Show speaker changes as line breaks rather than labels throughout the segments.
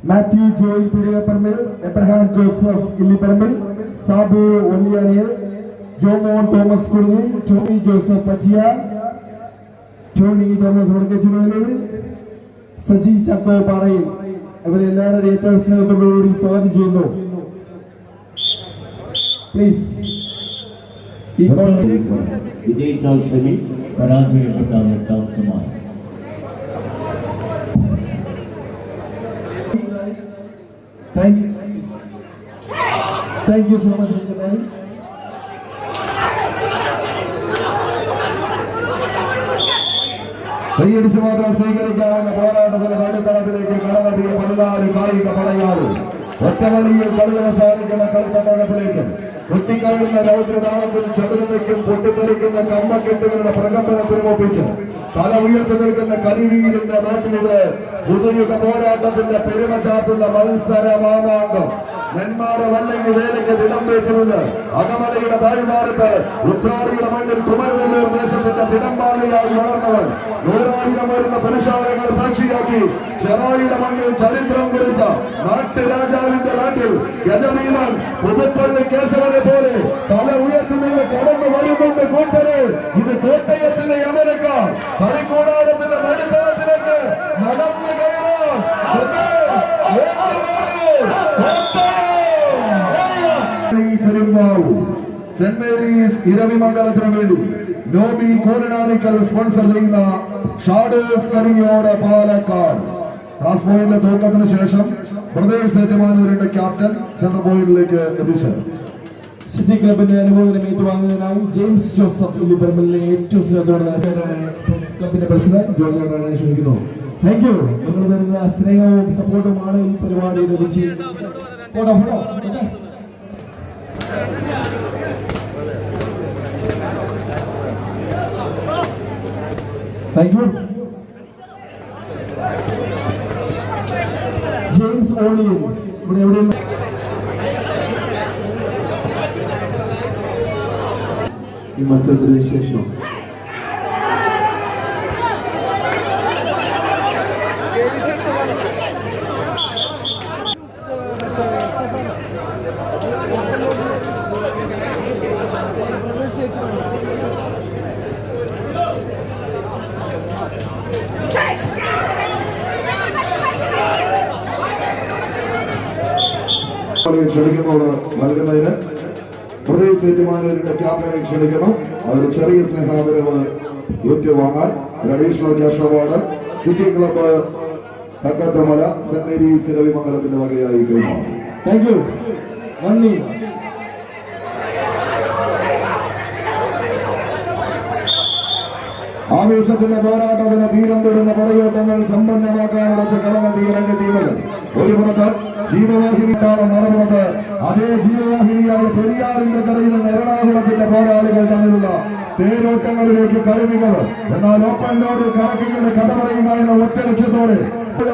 മാത്യു ജോയ് പെരിയപ്പറമ്പിൽ, എബ്രഹാം ജോസഫ് ഇല്ലിപ്പറമ്പിൽ, സാബു ഒന്നിയാനിയൽ, ജോമോൻ തോമസ് കുറുങ്ങി, ടോണി ജോസഫ് പച്ചിയ, ടോണി തോമസ് വടക്കേച്ചുമേലിൽ, സജി ചക്കോ പാറയിൽ ഇവരെല്ലാവരും ഏറ്റവും സ്നേഹത്തോടുകൂടി സ്വാഗതം ചെയ്യുന്നു. പ്ലീസ്.
വിജയിച്ചാൽ സെമി, പരാജയപ്പെട്ടാൽ എട്ടാം സമ്മാനം.
Thank you so much, Richard.
കൈയടിച്ച് മാത്രം സ്വീകരിക്കാവുന്ന പോരാട്ടത്തിന്റെ നടുത്തളത്തിലേക്ക് കടന്നെത്തിയ 14 കായിക പടയാളി ഒറ്റവലിയിൽ കളി അവസാനിക്കുന്ന കളിത്തട്ടകത്തിലേക്ക് കുട്ടിക്കയറുന്ന രൗദ്രതാളത്തിൽ ചടുലതയ്ക്കും പൊട്ടിത്തെറിക്കുന്ന കമ്പക്കെട്ടുകളുടെ പ്രകമ്പനത്തിനും ഒപ്പിച്ച് തല ഉയർത്തി നിൽക്കുന്ന കരിവീരിന്റെ നാട്ടിലിത് പുതുയുഗ പോരാട്ടത്തിന്റെ പെരുമ ചാർത്തുന്ന മത്സര മാമാങ്കം. നെന്മാറ വല്ലങ്ങി വേലയ്ക്ക് തിടമ്പേറ്റുന്നത് അകമലയുടെ താഴ്വാരത്ത് ഉത്രാളിയുടെ മണ്ണിൽ കുമരനെല്ലൂർ ദേശത്തിന്റെ തിടമ്പാലയായി വളർന്നവൻ 100,000 വരുന്ന പുരുഷാരങ്ങളെ സാക്ഷിയാക്കി ചെറായിയുടെ മണ്ണിൽ ചരിത്രം കുറിച്ച നാട്ടുരാജാവിന്റെ നാട്ടിൽ ഗജഭീമൻ പുതുപ്പള്ളി കേശവനെ പോലെ തല ഉയർത്തി നിന്ന് കടന്നു വരുന്നുണ്ട് കൂട്ടരെ. ഇത് കോട്ടയത്തിന്റെ യമനക്കാർ കളിക്കൂടാരത്തിന്റെ നടുത്തളത്തിലേക്ക് നടന്നു കയറാൻ സെന്റ് മേരീസ് ഇരവിമംഗലത്തിന് വേണ്ടി നോബി കോരനാനിക്കൽ സ്പോൺസർ ചെയ്യുന്ന ഷാഡേഴ്സ് കരിയോട് പാലക്കാട്. ക്ലാസ് പോയിന്റിലെ തൂക്കത്തിന് ശേഷം ബ്രദേഴ്സ് ഏറ്റുമാനൂരിന്റെ ക്യാപ്റ്റൻ സെൻട്രൽ പോയിന്റിലേക്ക് എത്തിച്ചേർന്നു.
സിറ്റി ക്ലബിന്റെ അനുമോദനം ഏറ്റുവാങ്ങുന്നതിനായി ജെയിംസ് ജോസഫ് ഇല്ലിപ്പറമ്പിലെ ഏറ്റവും ക്ലബിന്റെ പ്രസിഡന്റ് ജോർജ് ക്ഷണിക്കുന്നു. Thank you. നിങ്ങൾ തരുന്ന സ്നേഹവും സപ്പോർട്ടുമാണ് ഈ പരിപാടിയുടെ വിജയം. Thank you. ജെയിംസ് ഓണിയൻ ഇവിടെ എവിടെയും ഈ മത്സരത്തിന് ശേഷം
ക്ഷണിക്കുന്നത് നൽകുന്നതിന് പ്രദേശ് ഏറ്റുമാനൂരിന്റെ ക്യാപ്റ്റനെ ക്ഷണിക്കുന്നു. അവർ ചെറിയ സ്നേഹാദരവ് ഏറ്റുവാങ്ങാൻ additional cash award city club Kakkathamala സെന്റ് മേരീസ് ഇരവിമംഗലത്തിന്റെ വകയായി കൈമാറും.
Thank you. നന്ദി.
ആവേശത്തിന്റെ പോരാട്ടത്തിന് തീരം തൊടുന്ന പടയോട്ടങ്ങൾ സമ്പന്നമാക്കാനുള്ള കടന്നെത്തിയ രണ്ട് ടീമുകൾ. ഒരു പുറത്ത് ജീവവാഹിനിയാണ്, മറുപുറത്ത് അതേ ജീവവാഹിനിയായ പെരിയാറിന്റെ കരയിൽ നിന്ന് എറണാകുളത്തിന്റെ പോരാളികൾ തമ്മിലുള്ള തേരോട്ടങ്ങളിലേക്ക് കളിമികവ്. എന്നാൽ ഓപ്പൺ ലോഡ് കണക്കിന്റെ കഥ പറയുക എന്ന ഒറ്റ ലക്ഷ്യത്തോടെ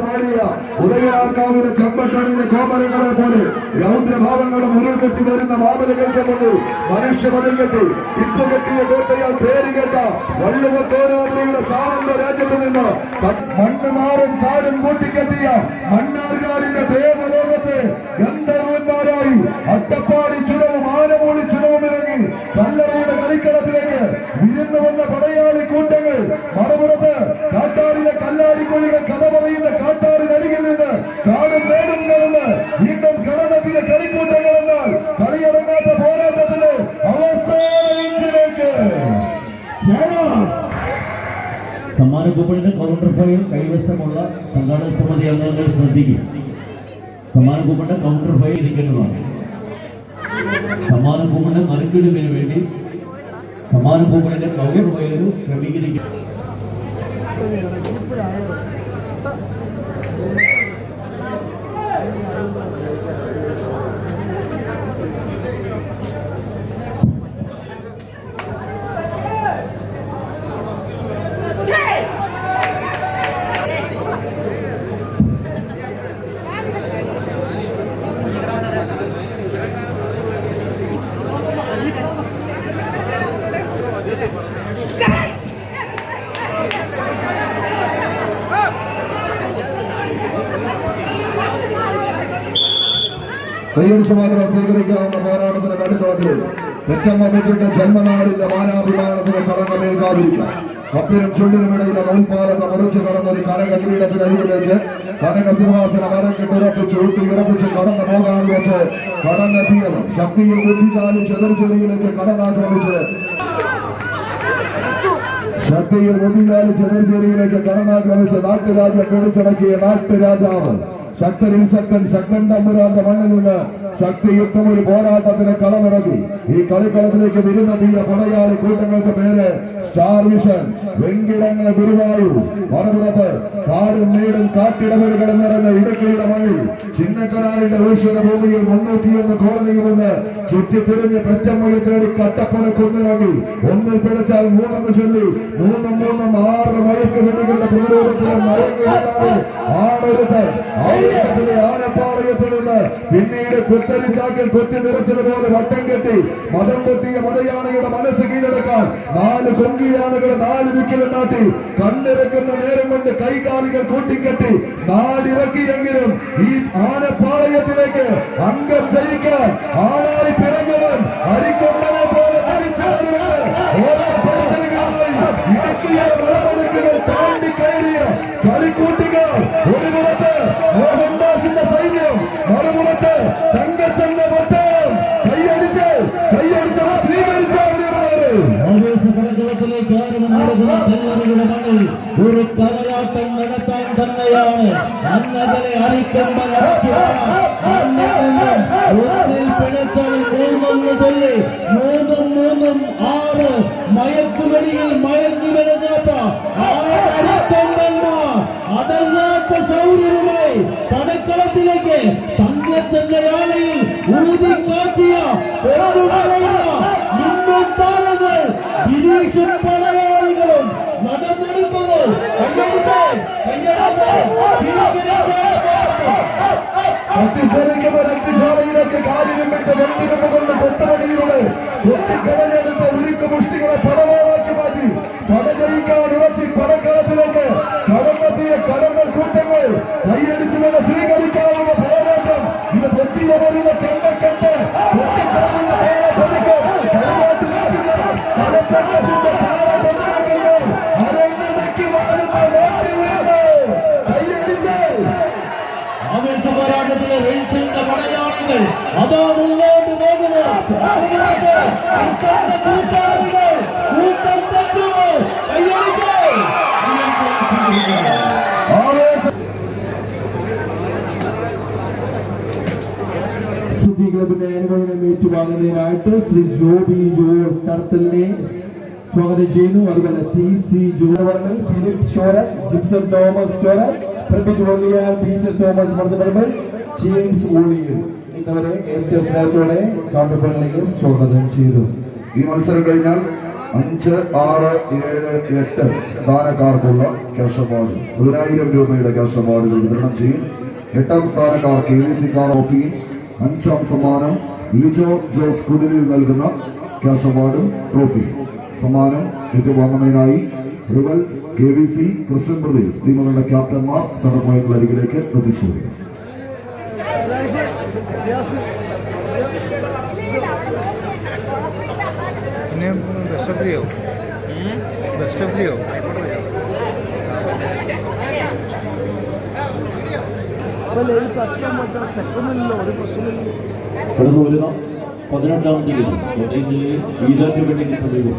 പാടിയ ഉദയനാർക്കാവിലെ ചെമ്പട്ടണിയിലെ കോമരങ്ങളെ പോലെ രൗദ്രഭാവങ്ങളും ഉരുൾകെട്ടി വരുന്ന മാമലകൾക്ക് മുന്നിൽ മനുഷ്യ മതിൽ കെട്ടി ഇപ്പൊ കെട്ടിയ കോട്ടയാൽ പേര് കേട്ട വള്ളുവത്തോരാതിരിയുടെ സാമന്ത രാജ്യത്ത് നിന്ന് മണ്ണ് മാറും കാടും കൂട്ടിക്കെട്ടിയ മണ്ണാർക്കാടിന്റെ ദേവലോകത്തെ ഗന്ധർവന്മാരായി അട്ടപ്പാടി ചുരവും ആനമൂളി ചുരവും ഇറങ്ങി കല്ലറയുടെ കളിക്കളത്തിലേക്ക് വിരുന്നു വന്ന പടയാളി കൂട്ടങ്ങൾ. മറുപുറത്ത് കാട്ടാറിലെ കല്ലാടിക്കൊഴികൾ കഥ പറയുന്ന കാട്ടാറിനരികിൽ നിന്ന് കാടും മേടും കടന്ന് വീണ്ടും കടന്നെത്തിയ കളിക്കൂട്ടങ്ങൾ എന്നാൽ കളിയടങ്ങാത്ത പോരാട്ടത്തിന്റെ അവസാന ഇഞ്ചിലേക്ക്
സമ്മാന കൂപ്പണിന്റെ കൗണ്ടർ ഫയൽ കൈവശമുള്ള സംഘാടക സമിതി അംഗങ്ങൾ ശ്രദ്ധിക്കും. സമ്മാന കൂപ്പണിന്റെ കൗണ്ടർ ഫയൽ ഇരിക്കേണ്ടതാണ്. സമ്മാന കൂപ്പണിന്റെ നറുക്കെടുപ്പിന് വേണ്ടി സമ്മാന കൂപ്പണിന്റെ കൗണ്ടർ ഫയൽ ക്രമീകരിക്കും.
കൈയടിച്ചു മാത്രം സ്വീകരിക്കാവുന്ന പോരാട്ടത്തിന്റെ നടുത്തളത്തിൽ പെറ്റമ്മ പെറ്റിട്ട ജന്മനാടിന്റെ മാനാഭിമാനത്തിന് കളങ്കമേൽക്കാതിരിക്കാം. കപ്പിനും ചുണ്ടിനുമിടയിലെ നൂൽപ്പാലത്തെ മുറിച്ചു കടന്നൊരു കനക കിരീടത്തിനരികിലേക്ക് കനക സിംഹാസനം അരക്കിട്ടുറപ്പിച്ച് ഊട്ടിയുറപ്പിച്ച് കടന്നു പോകാൻ വെച്ച് കടന്നെത്തിയത് ശക്തിയിൽ ബുദ്ധിശാലി ചെറുചെറിയിലേക്ക് കടന്നാക്രമിച്ച് കടന്നാക്രമിച്ച് നാട്ടുരാജ്യം പിടിച്ചടക്കിയ നാട്ടുരാജാവ് ശക്തരിൽ ശക്തൻ തമ്പുരാന്റെ മണ്ണിൽ നിന്ന് ശക്തിയുക്തം ഒരു പോരാട്ടത്തിന് കളമിറങ്ങി. ഈ കളിക്കളത്തിലേക്ക് വിരുന്നെത്തിയ പടയാളി കൂട്ടങ്ങൾക്ക് പേര് സ്റ്റാർ വിഷൻ, വെങ്കിടങ്ങ് ഗുരുവായൂർ. മറുപുറത്ത് കാടും മേടും കാട്ടിടവഴികളും നിറഞ്ഞ ഇടുക്കിയുടെ മണ്ണിൽ ചിന്നക്കനാലിന്റെ ഊശ്വര ഭൂമിയിൽ 301 കോളനിയിൽ നിന്ന് ചുറ്റിത്തിരിഞ്ഞ് പെറ്റമ്മയെ തേടി കട്ടപ്പന കുന്നിറങ്ങി. ഒന്നിൽ പിടിച്ചാൽ 3 ചൊല്ലി 3 6 മയക്ക് വെടികളുടെ പ്രതിരോധത്തിലും ആണൊരുത്തൻ ആനപ്പാളയത്തിൽ നിന്ന് പിന്നീട് കുത്തരിച്ചാക്കിൽ കൊത്തി നിറച്ചതുപോലെ വട്ടം കെട്ടി മതം പൊട്ടിയ മതയാനയുടെ മനസ്സ് കീഴടക്കാൻ 4 കൊങ്കിയാനകൾ 4 ദിക്കിലും നാട്ടി കണ്ടിറക്കുന്ന നേരം കൊണ്ട് കൈകാലികൾ കൂട്ടിക്കെട്ടി നാടിറക്കിയെങ്കിലും ഈ ആനപ്പാളയത്തിലേക്ക് അംഗം ജയിക്കാൻ ആണായി പിറന്നവൻ അരിക്കൊമ്പനെ പോലെ ഓരോ പരിസരങ്ങളായി ഇടുക്കിയ മലമലക്കുകൾ താണ്ടി കയറിയ കളിക്കൂട്ടികൾ ഒരു പുറത്ത് മോഹൻദാസിന്റെ സൈന്യം, മറുപുറത്ത് തങ്കച്ചന്റെ വട്ടം കൈയടിച്ച് സ്വീകരിച്ച ഒരു കലയാട്ടം നടത്താൻ തന്നെയാണ് അന്നതിനെ അരിക്കൊമ്പൻ പിഴച്ചാൽ 3 ചൊല്ലി 3 6 മയക്കുവെടിയിൽ മയങ്ങി വരുന്നാത്ത അരിക്കൊമ്പന്മാർ അടങ്ങാത്ത സൗര്യവുമായി പടക്കളത്തിലേക്ക് തങ്കച്ചന്റെ ആലയിൽ ഊതി കാറ്റിയ താരങ്ങൾ ഗിരീഷും പടയാളികളും നടന്നെടുപ്പത് രക്തശാലയിലേക്ക് കാലിലും വിട്ട് വെട്ടിനും കൊണ്ട് കൊത്തമണിയിലൂടെ കൊത്തിക്കടഞ്ഞെടുത്ത ഉരുക്ക് മുഷ്ടികളെ പടവാളാക്കി മാറ്റി പടജയിക്കാൻ ഉറച്ചി പടക്കളത്തിലേക്ക് കടന്നെത്തിയ കലങ്ങൾ കൂട്ടങ്ങൾ കൈയടിച്ചു കൊണ്ട് സ്വീകരിക്കാവുന്ന പോരാട്ടം. ഇത് പൊട്ടിയ വരുന്ന കെണ്ടക്കെട്ട് പൊട്ടിക്കാവുന്ന പോരാട്ടത്തിലെ റെയിൽസിന്റെ പടയാളികൾ അതാ മുന്നോട്ട് പോകുന്നു. കൂട്ടം തെറ്റുമോ?
സുധി ക്ലബിന്റെ അനുഭവം ഏറ്റുവാങ്ങുന്നതിനായിട്ട് ശ്രീ ജോബി ജോർജ് തടത്തലിനെ സ്വാഗതം ചെയ്യുന്നു. അതുപോലെ TC ജോർവർമ്മൽ, ഫിലിപ്പ് ചോരൻ, ജിപ്സൺ തോമസ് ചോരൻ, പ്രബിത് വോളിയ, ടീച്ചർ തോമസ് മർദ്ദപർമ്മൽ, ജെയിംസ് ഓളിയർ എന്നിവരെ ഏറ്റവും സ്നേഹത്തോടെ കൗണ്ടർപോയിന്റിലേക്ക് സ്വാഗതം ചെയ്തു.
ഈ മത്സരം കഴിഞ്ഞാൽ 5, 6, 7, 8 സ്ഥാനക്കാർക്കുള്ള ക്യാഷ് അവാർഡ് 10,000 രൂപയുടെ ക്യാഷ് അവാർഡുകൾ വിതരണം ചെയ്യും. 8ാം സ്ഥാനക്കാർ KVC കാർ ട്രോഫിയും 5ാം സമ്മാനം ലിജോ ജോസ് കുടിലിൽ നൽകുന്ന ക്യാഷ് അവാർഡ് ട്രോഫി സമ്മാനം ഏറ്റുവാങ്ങുന്നതിനായി റിവൽസ്, KVC, ക്രിസ്ത്യൻ ബ്രദേഴ്സ് ടീമുകളുടെ ക്യാപ്റ്റന്മാർ സെന്റർ പോയിന്റിൽ അരികിലേക്ക് എത്തിച്ചേരും.
കടന്നു വരുന്ന 18ാം തീയതി കോട്ടയം ജില്ലയിൽ ഈരാറ്റുപേട്ടയ്ക്ക് സമീപം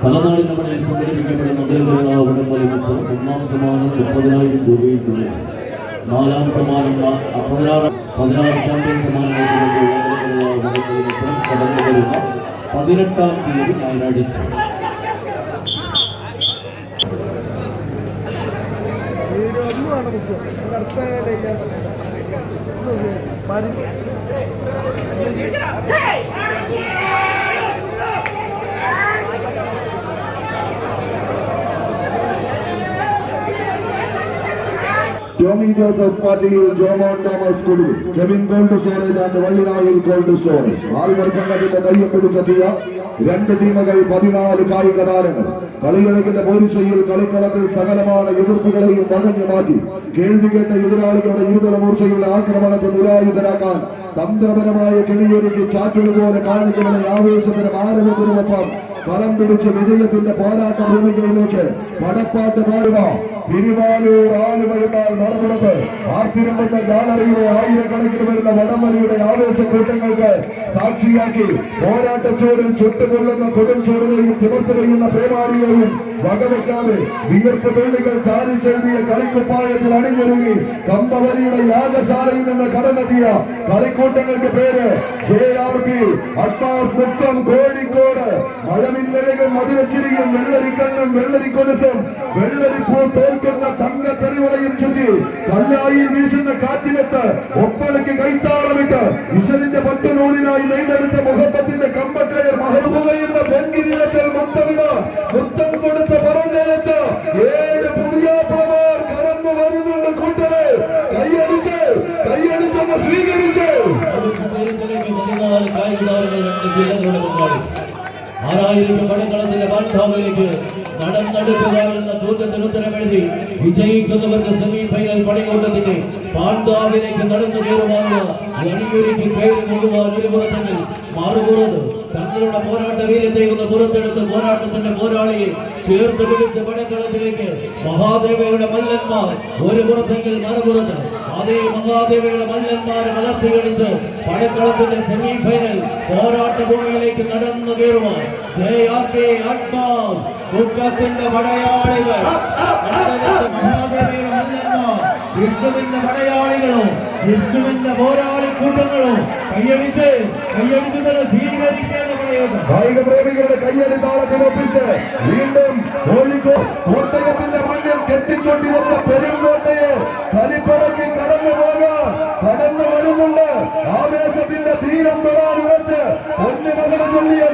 തലനാടിന്റെ മണ്ണിൽ സംഘടിപ്പിക്കപ്പെടുന്ന ഉടമ്പടി മത്സരം 1ാം സമ്മാനം 30,000 രൂപയിൽ തുടങ്ങി. 4ാം സമ്മാനം 16 ചാമ്പ്യൻ സമ്മാനങ്ങൾക്കുള്ള മത്സരം കടന്നു വരുന്ന 18ാം തീയതി വയനാട്
ടോമി ജോസഫ് പാർട്ടിയിൽ Jomon Thomas Kudil, Kevin cold storage and Vallinayil cold storage Alvar സംഘത്തിന്റെ കയ്യം പിടിച്ചെത്തിയ 2 ടീമുകൾ 14 കായിക താരങ്ങൾ. കളിയിടക്കിന്റെ പോരിശയിൽ കളിക്കളത്തിൽ സകലமான എതിർപ്പുകളെയും വകഞ്ഞു മാറ്റി കേൾവി കേട്ട എതിരാളികളുടെ ഇരുതല മൂർച്ചയുള്ള ആക്രമണത്തെ നിരായുധരാക്കാൻ തന്ത്രപരമായ കിണിയൊരുക്കി ചാറ്റുപോലെ കാണികളുടെ ആവേശത്തിന് ആരവത്തിനുമൊപ്പം കളം പിടിച്ച് വിജയത്തിന്റെ പോരാട്ട ഭൂമികയിലേക്ക് പടപ്പാട്ട് പാടുക തിരുവാലൂർ ആലുവയെന്നാൽ മറുപുറത്ത് ആർത്തിരമ്പുന്ന ഗാലറിയിലെ ആയിരക്കണക്കിന് വരുന്ന വടംവലിയുടെ ആവേശക്കൂട്ടങ്ങൾക്ക് സാക്ഷിയാക്കി പോരാട്ടച്ചോടിൽ ചുട്ടുകൊള്ളുന്ന കൊടും ചൂടിനെയും തിമർത്ത് പെയ്യുന്ന പേമാരിയെയും വകവെക്കാതെ വിയർപ്പ് തുള്ളികൾ ചാലിച്ചെഴുതിയ കളിക്കുപ്പായത്തിൽ അണിഞ്ഞൊരുങ്ങി കമ്പവലിയുടെ യാഗശാലയിൽ നിന്ന് കടന്നെത്തിയ കളിക്കൂട്ടങ്ങൾക്ക് പേര് JRP അഡ്വാൻസ് മുക്കം കോഴിക്കോട് മഴവില്ലഴകും മതിവച്ചിരിയും വെള്ളരിക്കണ്ണും വെള്ളരിക്കൊലുസും വെള്ളരിപ്പൂ തോൽക്കുന്ന തങ്ക തെറിവളയും ചുറ്റി കല്ലായിൽ വീശുന്ന കാറ്റിനെത്ത് ഒപ്പനയ്ക്ക് കൈത്താളമിട്ട് ഇശലിന്റെ പട്ടുനൂലിനായി നെയ്തെടുത്ത മുഹബത്തിന്റെ കമ്പക്കയർ മഹബുകയുന്ന പൊൻകിരീടത്തിൽ മുത്തമിട മുത്തം കൊടുത്ത് പറഞ്ഞയച്ച 7 പുതിയാപ്പമാർ കടന്നു വരുന്നുണ്ട് കൂട്ടരെ കൈയടിച്ചൊന്ന് സ്വീകരിച്ച്
14 കായിക താരങ്ങൾ 2 ജില്ലകളുടെ പങ്കാളി 6000 പടക്കളത്തിന്റെ വാർത്താവിലേക്ക് നടന്നെടുക്കുക എന്ന ചോദ്യത്തിന് ഉത്തരമെഴുതി വിജയിക്കുന്നവർക്ക് സെമി ഫൈനൽ പണികൂട്ടത്തിന്റെ പാണ്ഡാവിലേക്ക് നടന്നു കയറുവാനുള്ള വഴിയൊരുക്കി കയറി കൊണ്ടുപോകാൻ ഒരു പുറത്തെങ്കിൽ മറുപുറത്ത് തങ്ങളുടെ പോരാട്ട വീര്യത്തെ ഒന്ന് പുറത്തെടുത്ത് പോരാട്ടത്തിന്റെ പോരാളിയെ ചേർത്ത് പിടിച്ച് പടക്കളത്തിലേക്ക് മഹാദേവയുടെ മല്ലന്മാർ ഒരു പുറത്തെങ്കിൽ മറുപുറത്ത് അതേ മഹാദേവയുടെ മല്ലന്മാരെ മലർത്തി കളിച്ച് പടക്കളത്തിന്റെ സെമി ഫൈനൽ പോരാട്ട ഭൂമിയിലേക്ക് നടന്നു കയറുവാൻ JRP അഡ്വാൻസ് മുക്കത്തിന്റെ പടയാളികൾ മഹാദേവയുടെ മല്ലന്മാർ വിഷ്ണുവിന്റെ പടയാളികളോ വിഷ്ണുവിന്റെ പോരാളി കൂട്ടങ്ങളോ കയ്യടിച്ച് തന്നെ സ്വീകരിക്കേണ്ട പടയോട്ടം
കായിക പ്രേമികളുടെ കയ്യടി താളത്തിനൊപ്പിച്ച് വീണ്ടും കോട്ടയത്തിന്റെ മണ്ണിൽ കെട്ടിക്കൊണ്ടിവച്ച പെരുങ്കോട്ടയെ കലിപ്പടക്കി കടന്നു വരുന്നുണ്ട് ആവേശത്തിന്റെ തീരം തൊടാൻ ഉറച്ച് പൊന്നുമകന് ചൊല്ലിയ